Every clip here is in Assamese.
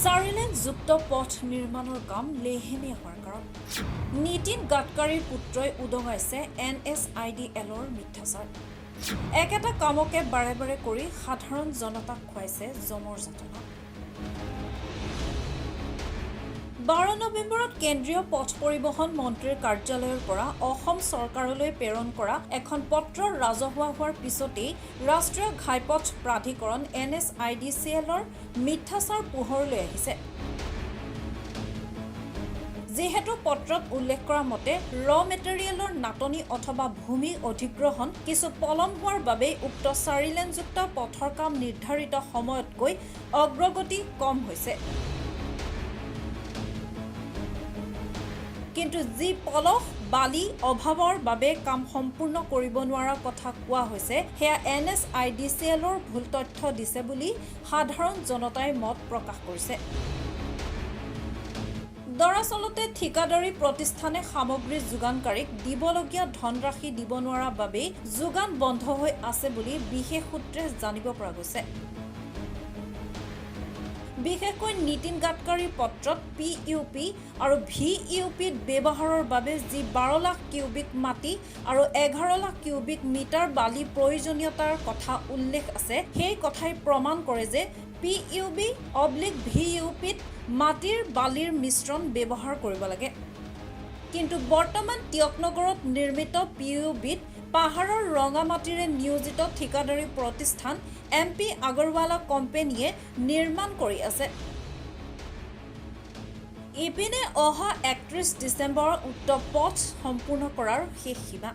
চাৰিলেনযুক্ত পথ নিৰ্মাণৰ কাম লেহেমীয়া হোৱাৰ কাৰণ নীতিন গাডকাৰীৰ পুত্ৰই উদঙাইছে NSIDLৰ মিথ্যাচাৰ। একেটা কামকে বাৰে বাৰে কৰি সাধাৰণ জনতাক খুৱাইছে জমৰ যাতনা। 12 নৱেম্বৰত কেন্দ্ৰীয় পথ পৰিবহণ মন্ত্ৰীৰ কাৰ্যালয়ৰ পৰা অসম চৰকাৰলৈ প্ৰেৰণ কৰা এখন পত্ৰ ৰাজহুৱা হোৱাৰ পিছতেই ৰাষ্ট্ৰীয় ঘাইপথ প্ৰাধিকৰণ NSIDCLৰ মিথ্যাচাৰ পোহৰলৈ আহিছে। যিহেতু পত্ৰত উল্লেখ কৰা মতে মেটেৰিয়েলৰ নাটনি অথবা ভূমি অধিগ্ৰহণ কিছু পলম হোৱাৰ বাবেই উক্ত চাৰিলেনযুক্ত পথৰ কাম নিৰ্ধাৰিত সময়তকৈ অগ্ৰগতি কম হৈছে। কিন্তু যি পলস বালি অভাৱৰ বাবে কাম সম্পূৰ্ণ কৰিব নোৱাৰাৰ কথা কোৱা হৈছে সেয়া NSIDCLৰ ভুল তথ্য দিছে বুলি সাধাৰণ জনতাই মত প্ৰকাশ কৰিছে। দৰাচলতে ঠিকাদাৰী প্ৰতিষ্ঠানে সামগ্ৰী যোগানকাৰীক দিবলগীয়া ধনৰাশি দিব নোৱাৰাৰ বাবেই যোগান বন্ধ হৈ আছে বুলি বিশেষ সূত্ৰে জানিব পৰা গৈছে। বিশেষকৈ নীতিন গাডকাৰীৰ পত্ৰত PUP আৰু VUPত ব্যৱহাৰৰ বাবে যি 12 লাখ কিউবিক মাটি আৰু 11 লাখ কিউবিক মিটাৰ বালি প্ৰয়োজনীয়তাৰ কথা উল্লেখ আছে, সেই কথাই প্ৰমাণ কৰে যে PUB/VUPত মাটিৰ বালিৰ মিশ্ৰণ ব্যৱহাৰ কৰিব লাগে। কিন্তু বৰ্তমান টিয়কনগৰত নিৰ্মিত PUBত পাহাৰৰ ৰঙা মাটিৰে নিয়োজিত ঠিকাদাৰী প্ৰতিষ্ঠান MP আগৰৱালা কোম্পানীয়ে নিৰ্মাণ কৰি আছে। ইপিনে অহা 31 ডিচেম্বৰ উক্ত পথ সম্পূৰ্ণ কৰাৰ শেষ সীমা।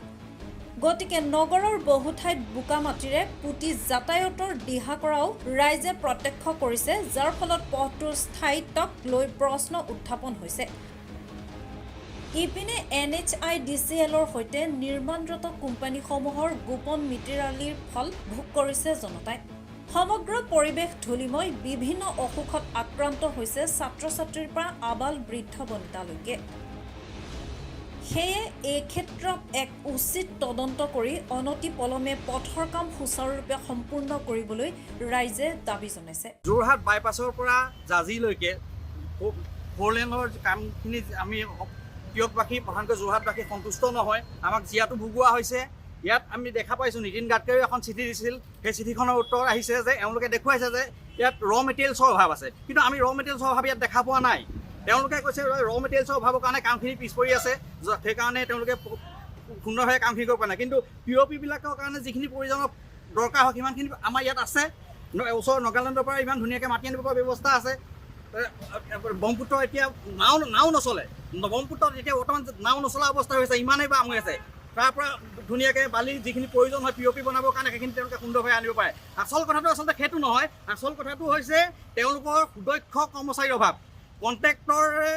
গতিকে নগৰৰ বহু ঠাইত বোকা মাটিৰে পুতি যাতায়াতৰ দিহা কৰাও ৰাইজে প্ৰত্যক্ষ কৰিছে, যাৰ ফলত পথটোৰ স্থায়িত্বক লৈ প্ৰশ্ন উত্থাপন হৈছে। ইপিনে NHIDCLৰ সৈতে নিৰ্মাণৰত কোম্পানীসমূহৰ গোপন মিতিৰালিৰ ফল ভোগ কৰিছে জনতাই। সমগ্ৰ পৰিৱেশ ধূলিময়, বিভিন্ন অসুখত আক্ৰান্ত হৈছে ছাত্ৰ ছাত্ৰীৰ পৰা আবাল বৃদ্ধ বনিতালৈকে। সেয়ে এই ক্ষেত্ৰত এক উচিত তদন্ত কৰি অনতি পলমে পথৰ কাম সুচাৰুৰূপে সম্পূৰ্ণ কৰিবলৈ ৰাইজে দাবী জনাইছে। যোৰহাট বাইপাছৰ পৰা জাজিলৈকে 4 লেনৰ কামখিনি আমি টিয়কবাসী প্ৰধানকৈ যোৰহাটবাসী সন্তুষ্ট নহয়। আমাক জিয়াটো ভুগোৱা হৈছে। ইয়াত আমি দেখা পাইছোঁ নীতিন গাডকাৰীয়ে এখন চিঠি দিছিল, সেই চিঠিখনৰ উত্তৰ আহিছে যে এওঁলোকে দেখুৱাইছে যে ইয়াত মেটেৰিয়েলছৰ অভাৱ আছে, কিন্তু আমি মেটেৰিয়েলছৰ অভাৱ ইয়াত দেখা পোৱা নাই। তেওঁলোকে কৈছে মেটেৰিয়েলছৰ অভাৱৰ কাৰণে কামখিনি পিছ পৰি আছে, সেইকাৰণে তেওঁলোকে সুন্দৰভাৱে কামখিনি কৰিব পৰা নাই। কিন্তু POP-বিলাকৰ কাৰণে যিখিনি প্ৰয়োজনৰ দৰকাৰ হয় সিমানখিনি আমাৰ ইয়াত আছে। ওচৰৰ নাগালেণ্ডৰ পৰা ইমান ধুনীয়াকৈ মাতি আনিব পৰা ব্যৱস্থা আছে। ব্ৰহ্মপুত্ৰ এতিয়া নাও নচলে, ব্ৰহ্মপুত্ৰত এতিয়া বৰ্তমান নাও নচলা অৱস্থা হৈছে, ইমানেই বাম হৈ আছে। তাৰ পৰা ধুনীয়াকৈ বালি যিখিনি প্ৰয়োজন হয় POP বনাবৰ কাৰণে সেইখিনি তেওঁলোকে সুন্দৰভাৱে আনিব পাৰে। আচল কথাটো আচলতে সেইটো নহয়। আচল কথাটো হৈছে তেওঁলোকৰ সুদক্ষ কৰ্মচাৰীৰ অভাৱ। কণ্ট্ৰেক্টৰে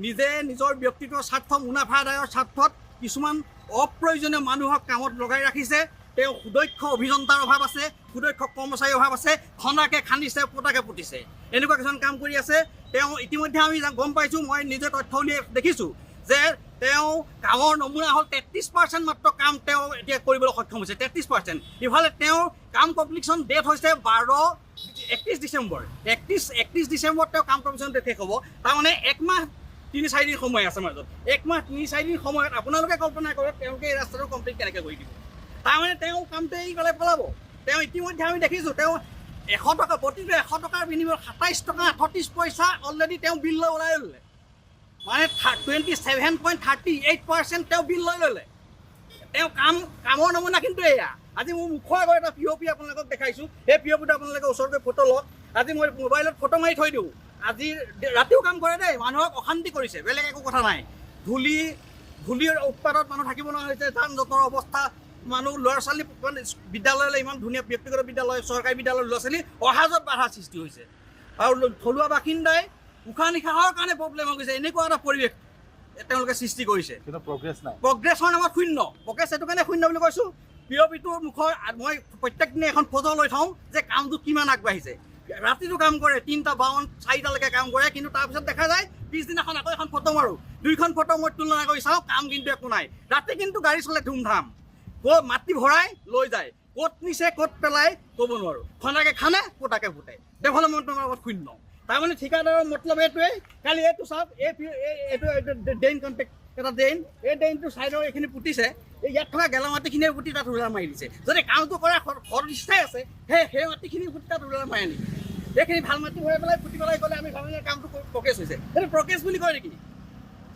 নিজে নিজৰ ব্যক্তিগত স্বাৰ্থ, মুনাফা আদায়ৰ স্বাৰ্থত কিছুমান অপ্ৰয়োজনীয় মানুহক কামত লগাই ৰাখিছে। তেওঁ সুদক্ষ অভিযন্তাৰ অভাৱ আছে, সুদক্ষ কৰ্মচাৰীৰ অভাৱ আছে, খন্দাকে খান্দিছে, পোতাকে পুতিছে, এনেকুৱা কিছুমান কাম কৰি আছে। তেওঁ ইতিমধ্যে আমি গম পাইছোঁ, মই নিজে তথ্য উলিয়াই দেখিছোঁ যে তেওঁ কামৰ নমুনা হ'ল 33% মাত্ৰ কাম তেওঁ এতিয়া কৰিবলৈ সক্ষম হৈছে, 33%। ইফালে তেওঁৰ কাম কমপ্লিশ্যন ডেট হৈছে 31 ডিচেম্বৰ। 31 ডিচেম্বৰত তেওঁ কাম কমপ্লিশ্যন ডেট শেষ হ'ব। তাৰমানে 1 মাহ 3-4 দিন সময় আছে মাজত। 1 মাহ 3-4 দিন সময়ত আপোনালোকে কল্পনা কৰক তেওঁলোকে এই ৰাস্তাটো কমপ্লিট কেনেকৈ কৰি দিব। তাৰমানে তেওঁ কামটো এৰি পেলাই পলাব। তেওঁ ইতিমধ্যে আমি দেখিছোঁ তেওঁ 100 টকা, প্ৰতিটো 100 টকাৰ বিনিময়ত 27 টকা 38 পইচা অলৰেডি তেওঁ বিল লৈ ওলাই ল'লে। মানে 27.38% তেওঁ বিল লৈ ল'লে। তেওঁ কামৰ নমুনা কিন্তু এয়া। আজি মোৰ মুখৰ আগত এটা POP আপোনালোকক দেখাইছোঁ। সেই POPটো আপোনালোকে ওচৰতে ফটো লওক। আজি মই মোবাইলত ফটো মাৰি থৈ দিওঁ। আজি ৰাতিও কাম কৰে দেই, মানুহক অশান্তি কৰিছে, বেলেগ একো কথা নাই। ধূলিৰ উৎপাদত মানুহ থাকিব নোৱাৰা হৈছে, যান জঁটৰ অৱস্থা, মানুহ ল'ৰা ছোৱালী বিদ্যালয়লৈ, ইমান ধুনীয়া ব্যক্তিগত বিদ্যালয়, চৰকাৰী বিদ্যালয়ৰ ল'ৰা ছোৱালী অহা যোৱাত বাধাৰ সৃষ্টি হৈছে। আৰু থলুৱা বাসিন্দাই উশাহ নিশাহৰ কাৰণে প্ৰব্লেম হৈ গৈছে। এনেকুৱা এটা পৰিৱেশ তেওঁলোকে সৃষ্টি কৰিছে। কিন্তু প্ৰগ্ৰেছৰ নামত শূন্য। প্ৰগ্ৰেছ সেইটো কাৰণে শূন্য বুলি কৈছোঁ। POP-টোৰ মুখৰ মই প্ৰত্যেক দিনে এখন ফটো লৈ থওঁ যে কামটো কিমান আগবাঢ়িছে। ৰাতিটো কাম কৰে, 3:52, 4টালৈকে কাম কৰে, কিন্তু তাৰপিছত দেখা যায় পিছদিনাখন আকৌ এখন ফটো মাৰোঁ, 2খন ফটো মই তুলনা কৰি চাওঁ, কাম কিন্তু একো নাই। ৰাতি কিন্তু গাড়ী চলে ধুমধাম, মাটি ভৰাই লৈ যায়, ক'ত নিছে ক'ত পেলাই ক'ব নোৱাৰোঁ। খন্দাকে খানে, পোতাকে ফুটে, ডেভেলপমেণ্টৰ লগত শূন্য। তাৰমানে ঠিকাদাৰৰ মতলব এইটোৱে কালি এইটো চাওক এইটো ড্ৰেইন কণ্টেক্ট এটা ড্ৰেইন এই ড্ৰেইনটো ছাইডৰ এইখিনি পুতিছে ইয়াত থকা গেলা মাটিখিনিয়ে পুতি তাত ৰোলাৰ মাৰি দিছে যদি কামটো কৰা সদিচ্ছাই আছে সেই মাটিখিনি পুতি তাত ৰোলাৰ মাৰি আনি এইখিনি ভাল মাটি ভৰাই পেলাই পুতি পেলাই গ'লে আমি ভাবোঁ যে কামটো প্ৰগ্ৰেছ হৈছে সেইটো প্ৰগ্ৰেছ বুলি কয় নেকি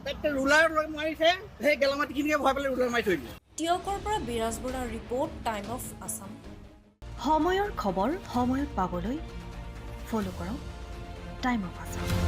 তাত ৰোলাৰ মাৰিছে সেই গেলা মাটিখিনিকে ভৰাই পেলাই ৰোলাৰ মাৰি থৈ দিয়ে টিয়কৰ পৰা বিৰাজ বৰাৰ ৰিপৰ্ট টাইম অফ আছাম সময়ৰ খবৰ সময়ত পাবলৈ ফ'ল' কৰক টাইম অফ আছাম।